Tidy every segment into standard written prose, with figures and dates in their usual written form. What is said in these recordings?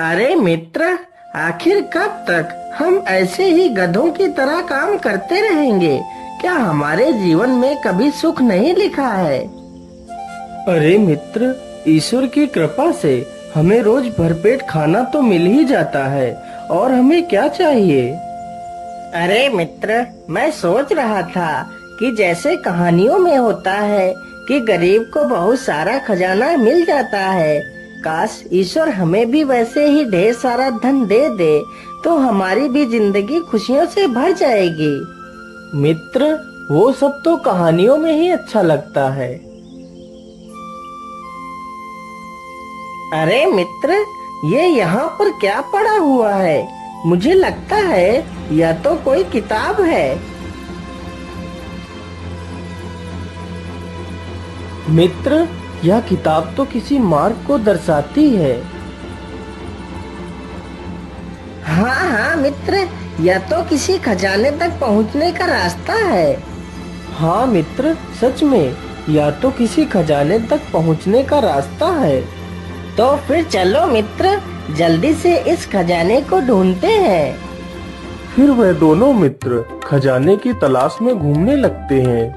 अरे मित्र, आखिर कब तक हम ऐसे ही गधों की तरह काम करते रहेंगे? क्या हमारे जीवन में कभी सुख नहीं लिखा है? अरे मित्र, ईश्वर की कृपा से हमें रोज भरपेट खाना तो मिल ही जाता है, और हमें क्या चाहिए? अरे मित्र, मैं सोच रहा था कि जैसे कहानियों में होता है कि गरीब को बहुत सारा खजाना मिल जाता है, काश ईश्वर हमें भी वैसे ही ढेर सारा धन दे दे तो हमारी भी जिंदगी खुशियों से भर जाएगी। मित्र, वो सब तो कहानियों में ही अच्छा लगता है। अरे मित्र, ये यहाँ पर क्या पड़ा हुआ है? मुझे लगता है यह तो कोई किताब है। मित्र, यह किताब तो किसी मार्ग को दर्शाती है। हाँ हाँ मित्र, यह तो किसी खजाने तक पहुँचने का रास्ता है। हाँ मित्र, सच में यह तो किसी खजाने तक पहुँचने का रास्ता है। तो फिर चलो मित्र, जल्दी से इस खजाने को ढूंढते हैं। फिर वह दोनों मित्र खजाने की तलाश में घूमने लगते हैं।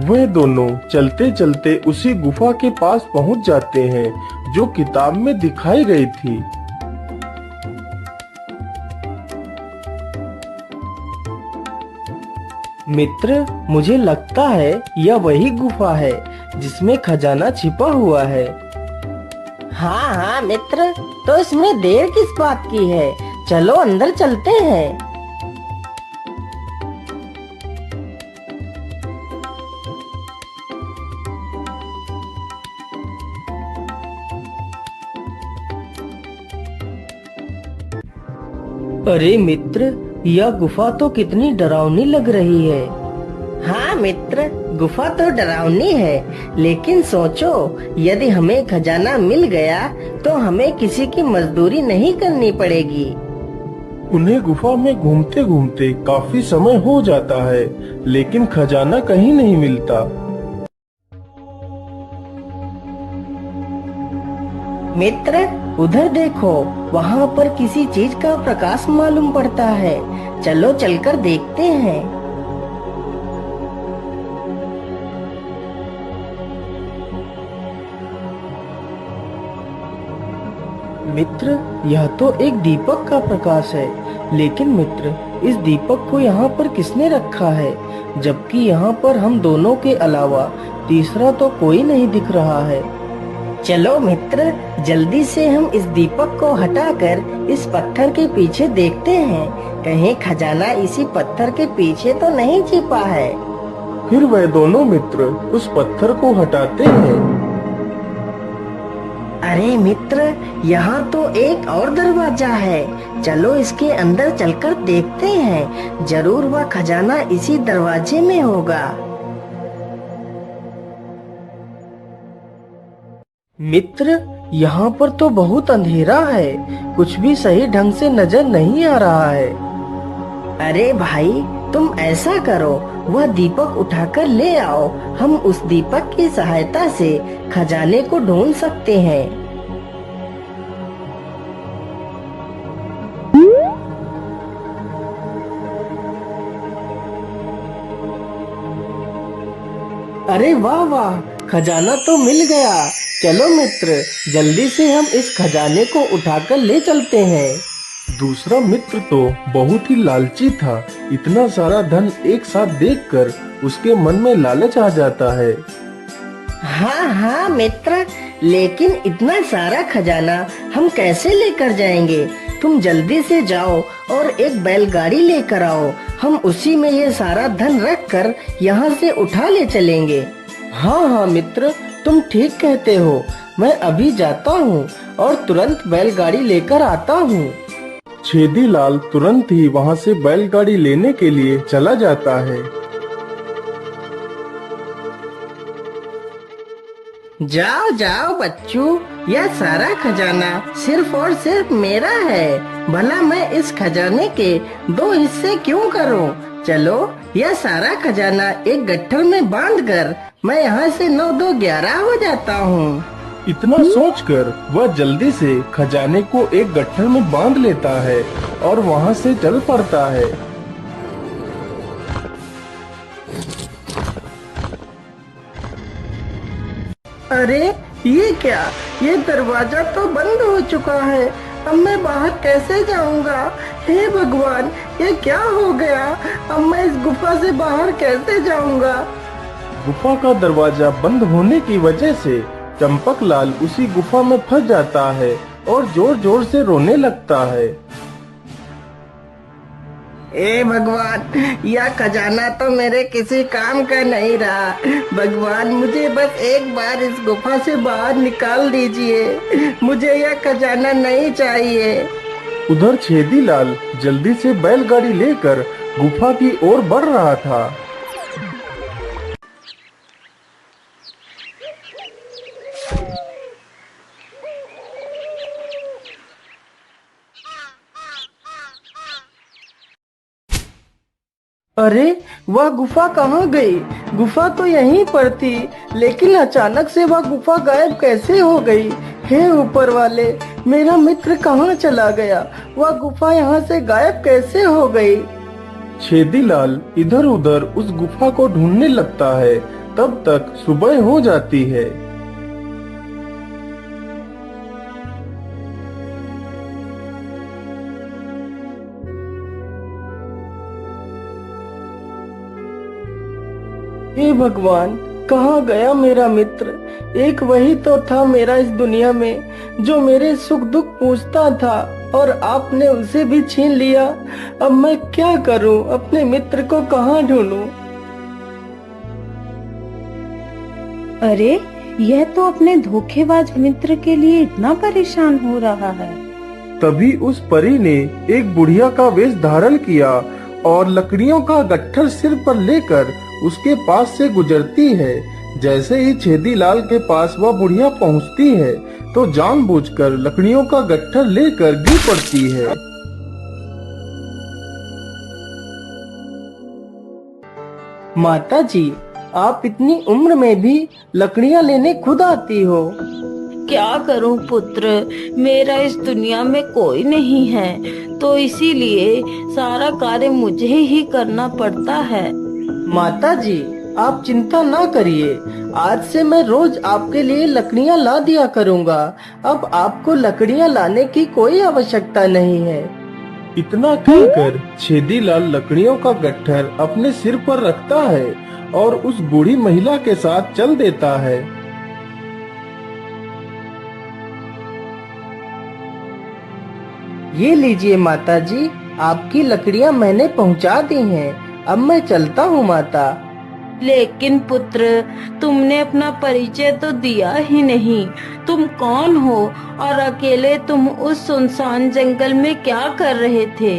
वह दोनों चलते चलते उसी गुफा के पास पहुंच जाते हैं जो किताब में दिखाई गई थी। मित्र, मुझे लगता है यह वही गुफा है जिसमें खजाना छिपा हुआ है। हाँ हाँ मित्र, तो इसमें देर किस बात की है? चलो अंदर चलते हैं। अरे मित्र, यह गुफा तो कितनी डरावनी लग रही है। हाँ मित्र, गुफा तो डरावनी है, लेकिन सोचो, यदि हमें खजाना मिल गया तो हमें किसी की मजदूरी नहीं करनी पड़ेगी। उन्हें गुफा में घूमते घूमते काफी समय हो जाता है, लेकिन खजाना कहीं नहीं मिलता। मित्र, उधर देखो, वहाँ पर किसी चीज का प्रकाश मालूम पड़ता है। चलो चलकर देखते हैं। मित्र, यह तो एक दीपक का प्रकाश है, लेकिन मित्र, इस दीपक को यहाँ पर किसने रखा है? जबकि यहाँ पर हम दोनों के अलावा तीसरा तो कोई नहीं दिख रहा है। चलो मित्र, जल्दी से हम इस दीपक को हटाकर इस पत्थर के पीछे देखते हैं, कहीं खजाना इसी पत्थर के पीछे तो नहीं छिपा है। फिर वह दोनों मित्र उस पत्थर को हटाते हैं। अरे मित्र, यहाँ तो एक और दरवाजा है। चलो इसके अंदर चलकर देखते हैं, जरूर वह खजाना इसी दरवाजे में होगा। मित्र, यहाँ पर तो बहुत अंधेरा है, कुछ भी सही ढंग से नजर नहीं आ रहा है। अरे भाई, तुम ऐसा करो, वह दीपक उठाकर ले आओ, हम उस दीपक की सहायता से खजाने को ढूंढ सकते हैं। अरे वाह वाह, खजाना तो मिल गया। चलो मित्र, जल्दी से हम इस खजाने को उठाकर ले चलते हैं। दूसरा मित्र तो बहुत ही लालची था। इतना सारा धन एक साथ देखकर उसके मन में लालच आ जाता है। हाँ हाँ मित्र, लेकिन इतना सारा खजाना हम कैसे लेकर जाएंगे? तुम जल्दी से जाओ और एक बैलगाड़ी लेकर आओ, हम उसी में ये सारा धन रखकर यहाँ से उठा ले चलेंगे। हाँ हाँ मित्र, तुम ठीक कहते हो। मैं अभी जाता हूँ और तुरंत बैलगाड़ी लेकर आता हूँ। छेदीलाल तुरंत ही वहाँ से बैलगाड़ी लेने के लिए चला जाता है। जाओ जाओ बच्चों, यह सारा खजाना सिर्फ और सिर्फ मेरा है। भला मैं इस खजाने के दो हिस्से क्यों करूं? चलो यह सारा खजाना एक गट्ठर में बांधकर मैं यहाँ से 9 2 11 हो जाता हूँ। इतना सोचकर वह जल्दी से खजाने को एक गट्ठर में बांध लेता है और वहाँ से चल पड़ता है। अरे ये क्या? ये दरवाजा तो बंद हो चुका है। अब मैं बाहर कैसे जाऊंगा? हे भगवान, ये क्या हो गया? अब मैं इस गुफा से बाहर कैसे जाऊंगा? गुफा का दरवाजा बंद होने की वजह से चंपकलाल उसी गुफा में फंस जाता है और जोर जोर से रोने लगता है। ए भगवान, यह खजाना तो मेरे किसी काम का नहीं रहा। भगवान, मुझे बस एक बार इस गुफा से बाहर निकाल दीजिए। मुझे यह खजाना नहीं चाहिए। उधर छेदीलाल जल्दी से बैलगाड़ी लेकर गुफा की ओर बढ़ रहा था। अरे वह गुफा कहाँ गई? गुफा तो यहीं पर थी, लेकिन अचानक से वह गुफा गायब कैसे हो गई? हे ऊपर वाले, मेरा मित्र कहाँ चला गया? वह गुफा यहाँ से गायब कैसे हो गई? छेदीलाल इधर उधर उस गुफा को ढूंढने लगता है। तब तक सुबह हो जाती है। हे भगवान, कहाँ गया मेरा मित्र? एक वही तो था मेरा इस दुनिया में, जो मेरे सुख दुख पूछता था, और आपने उसे भी छीन लिया। अब मैं क्या करूं? अपने मित्र को कहाँ ढूंढूं? अरे, यह तो अपने धोखेबाज मित्र के लिए इतना परेशान हो रहा है। तभी उस परी ने एक बुढ़िया का वेश धारण किया और लकड़ियों का गट्ठर सिर पर लेकर उसके पास से गुजरती है। जैसे ही छेदीलाल के पास वह बुढ़िया पहुंचती है तो जानबूझकर लकड़ियों का गट्ठर लेकर गिर पड़ती है। माता जी, आप इतनी उम्र में भी लकड़ियाँ लेने खुद आती हो। क्या करूं पुत्र, मेरा इस दुनिया में कोई नहीं है, तो इसीलिए सारा कार्य मुझे ही करना पड़ता है। माता जी, आप चिंता ना करिए। आज से मैं रोज आपके लिए लकड़ियाँ ला दिया करूँगा। अब आपको लकड़ियाँ लाने की कोई आवश्यकता नहीं है। इतना कहकर छेदीलाल लकड़ियों का गट्ठर अपने सिर पर रखता है और उस बूढ़ी महिला के साथ चल देता है। ये लीजिए माता जी, आपकी लकड़ियाँ मैंने पहुँचा दी हैं। अब मैं चलता हूँ माता। लेकिन पुत्र, तुमने अपना परिचय तो दिया ही नहीं। तुम कौन हो और अकेले तुम उस सुनसान जंगल में क्या कर रहे थे?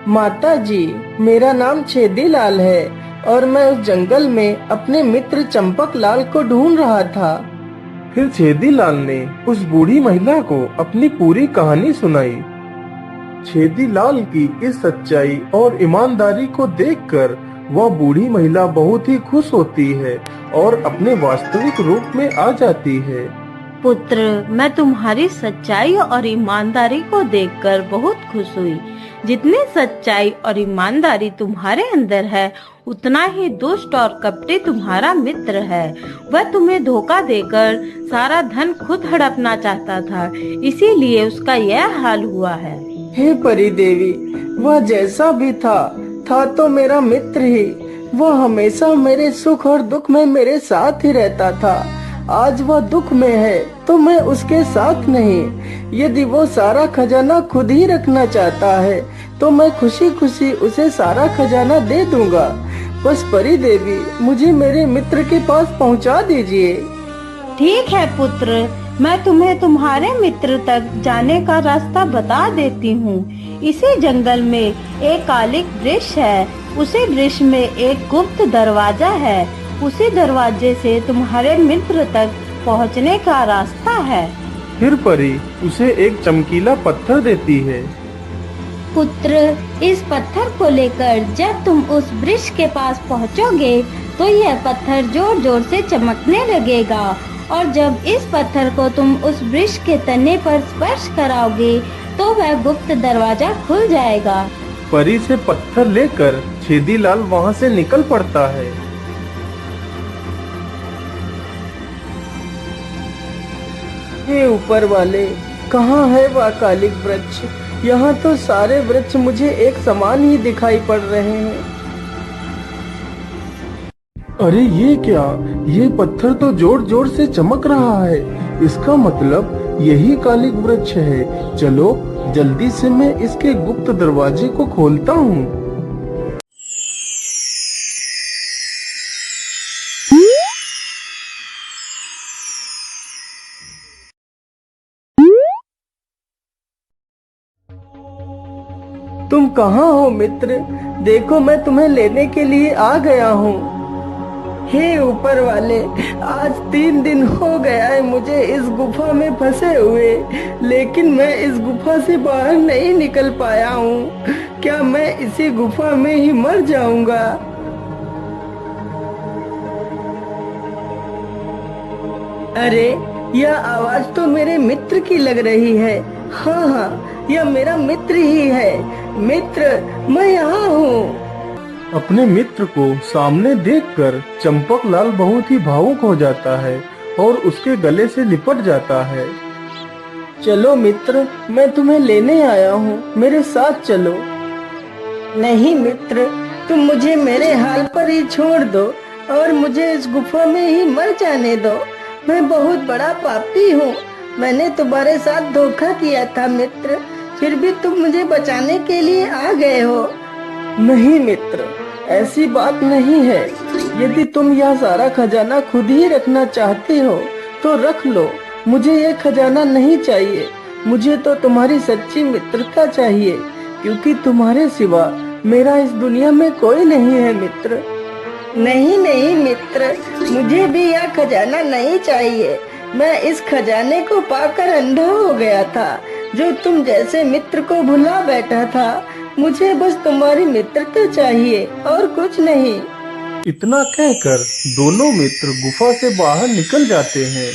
माता जी, मेरा नाम छेदीलाल है और मैं उस जंगल में अपने मित्र चंपकलाल को ढूंढ रहा था। फिर छेदीलाल ने उस बूढ़ी महिला को अपनी पूरी कहानी सुनाई। छेदीलाल की इस सच्चाई और ईमानदारी को देखकर वह बूढ़ी महिला बहुत ही खुश होती है और अपने वास्तविक रूप में आ जाती है। पुत्र, मैं तुम्हारी सच्चाई और ईमानदारी को देखकर बहुत खुश हुई। जितनी सच्चाई और ईमानदारी तुम्हारे अंदर है, उतना ही दुष्ट और कपटी तुम्हारा मित्र है। वह तुम्हें धोखा देकर सारा धन खुद हड़पना चाहता था, इसीलिए उसका यह हाल हुआ है। हे परी देवी, वह जैसा भी था तो मेरा मित्र ही। वह हमेशा मेरे सुख और दुख में मेरे साथ ही रहता था। आज वह दुख में है तो मैं उसके साथ नहीं। यदि वो सारा खजाना खुद ही रखना चाहता है तो मैं खुशी खुशी उसे सारा खजाना दे दूंगा। बस परी देवी, मुझे मेरे मित्र के पास पहुंचा दीजिए। ठीक है पुत्र, मैं तुम्हें तुम्हारे मित्र तक जाने का रास्ता बता देती हूँ। इसी जंगल में एक कालिक वृक्ष है। उसी वृक्ष में एक गुप्त दरवाजा है। उसी दरवाजे से तुम्हारे मित्र तक पहुँचने का रास्ता है। फिर परी उसे एक चमकीला पत्थर देती है। पुत्र, इस पत्थर को लेकर जब तुम उस वृक्ष के पास पहुंचोगे तो यह पत्थर जोर जोर से चमकने लगेगा और जब इस पत्थर को तुम उस वृक्ष के तने पर स्पर्श कराओगे तो वह गुप्त दरवाजा खुल जाएगा। परी से पत्थर लेकर छेदीलाल वहाँ से निकल पड़ता है। हे ऊपर वाले, कहाँ है वह कालिक वृक्ष? यहाँ तो सारे वृक्ष मुझे एक समान ही दिखाई पड़ रहे हैं। अरे ये क्या, ये पत्थर तो जोर जोर से चमक रहा है। इसका मतलब यही कालिक वृक्ष है। चलो जल्दी से मैं इसके गुप्त दरवाजे को खोलता हूँ। तुम कहाँ हो मित्र? देखो मैं तुम्हें लेने के लिए आ गया हूँ। हे ऊपर वाले, आज 3 दिन हो गया है मुझे इस गुफा में फंसे हुए, लेकिन मैं इस गुफा से बाहर नहीं निकल पाया हूँ। क्या मैं इसी गुफा में ही मर जाऊंगा? अरे यह आवाज तो मेरे मित्र की लग रही है। हाँ हाँ, यह मेरा मित्र ही है। मित्र, मैं यहाँ हूँ। अपने मित्र को सामने देखकर चंपकलाल बहुत ही भावुक हो जाता है और उसके गले से लिपट जाता है। चलो मित्र, मैं तुम्हें लेने आया हूँ, मेरे साथ चलो। नहीं मित्र, तुम मुझे मेरे हाल पर ही छोड़ दो और मुझे इस गुफा में ही मर जाने दो। मैं बहुत बड़ा पापी हूँ। मैंने तुम्हारे साथ धोखा किया था मित्र, फिर भी तुम मुझे बचाने के लिए आ गए हो। नहीं मित्र, ऐसी बात नहीं है। यदि तुम यह सारा खजाना खुद ही रखना चाहते हो तो रख लो। मुझे यह खजाना नहीं चाहिए। मुझे तो तुम्हारी सच्ची मित्रता चाहिए, क्योंकि तुम्हारे सिवा मेरा इस दुनिया में कोई नहीं है मित्र। नहीं नहीं मित्र, मुझे भी यह खजाना नहीं चाहिए। मैं इस खजाने को पाकर अंधा हो गया था, जो तुम जैसे मित्र को भुला बैठा था। मुझे बस तुम्हारी मित्रता चाहिए और कुछ नहीं। इतना कहकर दोनों मित्र गुफा से बाहर निकल जाते हैं।